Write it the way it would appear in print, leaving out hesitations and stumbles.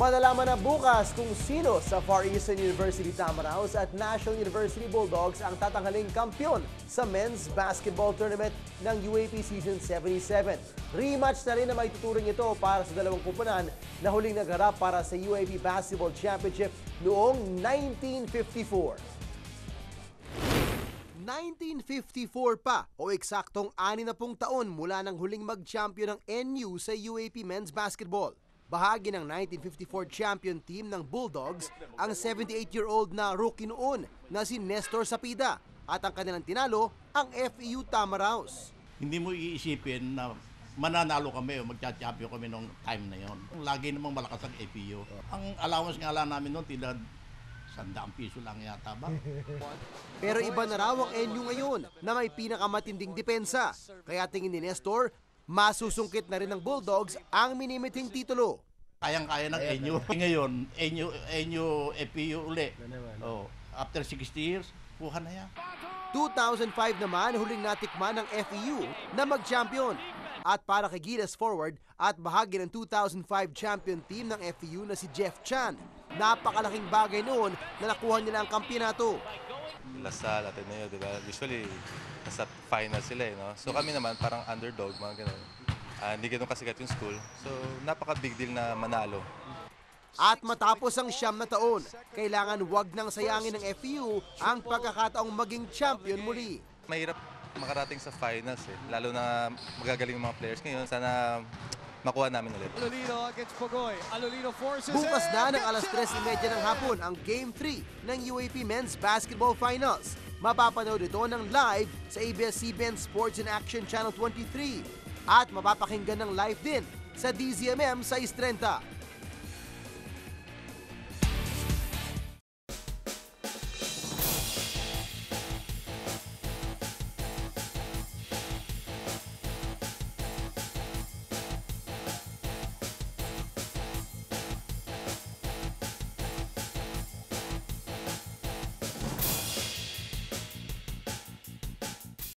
Malalaman na bukas kung sino sa Far Eastern University Tamaraos at National University Bulldogs ang tatanghaling kampiyon sa men's basketball tournament ng UAP Season 77. Rematch na rin na maituturing ito para sa dalawang kupunan na huling nagharap para sa UAP Basketball Championship noong 1954. 1954 pa o eksaktong 60 taon mula nang huling mag-champion ng NU sa UAP Men's Basketball. Bahagi ng 1954 champion team ng Bulldogs ang 78-year-old na rookie noon na si Nestor Sapida at ang kanilang tinalo ang FEU Tamaraos. Hindi mo iisipin na mananalo kami o magcha-champion kami nung time na yon. Lagi namang malakas ang FEU. Ang allowance nga lang namin noon tila 100 piso lang yata ba? Pero iba na raw ang NU ngayon na may pinakamatinding depensa. Kaya tingin ni Nestor, masusungkit na rin ng Bulldogs ang minimiting titulo. Kayang-kaya ng NU. Ngayon, NU FEU uli. Oh, after 60 years, kuha na yan. 2005 naman huling natikman ng FEU na mag-champion. At para kay Gilas Forward at bahagi ng 2005 champion team ng FEU na si Jeff Chan, napakalaking bagay noon na nakuha nila ang kampiyonato. Lasal, Ateneo, di ba? Usually, nasa final sila eh, no? So kami naman parang underdog, mga ganun. Hindi ganun kasikat yung school. So napaka-big deal na manalo. At matapos ang 9 na taon, kailangan wag nang sayangin ng FEU ang pagkakataong maging champion muli. Mahirap makarating sa finals eh. Lalo na magagaling yung mga players ngayon. Sana makuha namin ulit. Alolino against Pogoy. Alolino forces Bukas na ng alas 3:30 ng hapon ang Game 3 ng UAP Men's Basketball Finals. Mapapanood ito ng live sa ABS-CBN Sports in Action Channel 23 at mapapakinggan ng live din sa DZMM 630.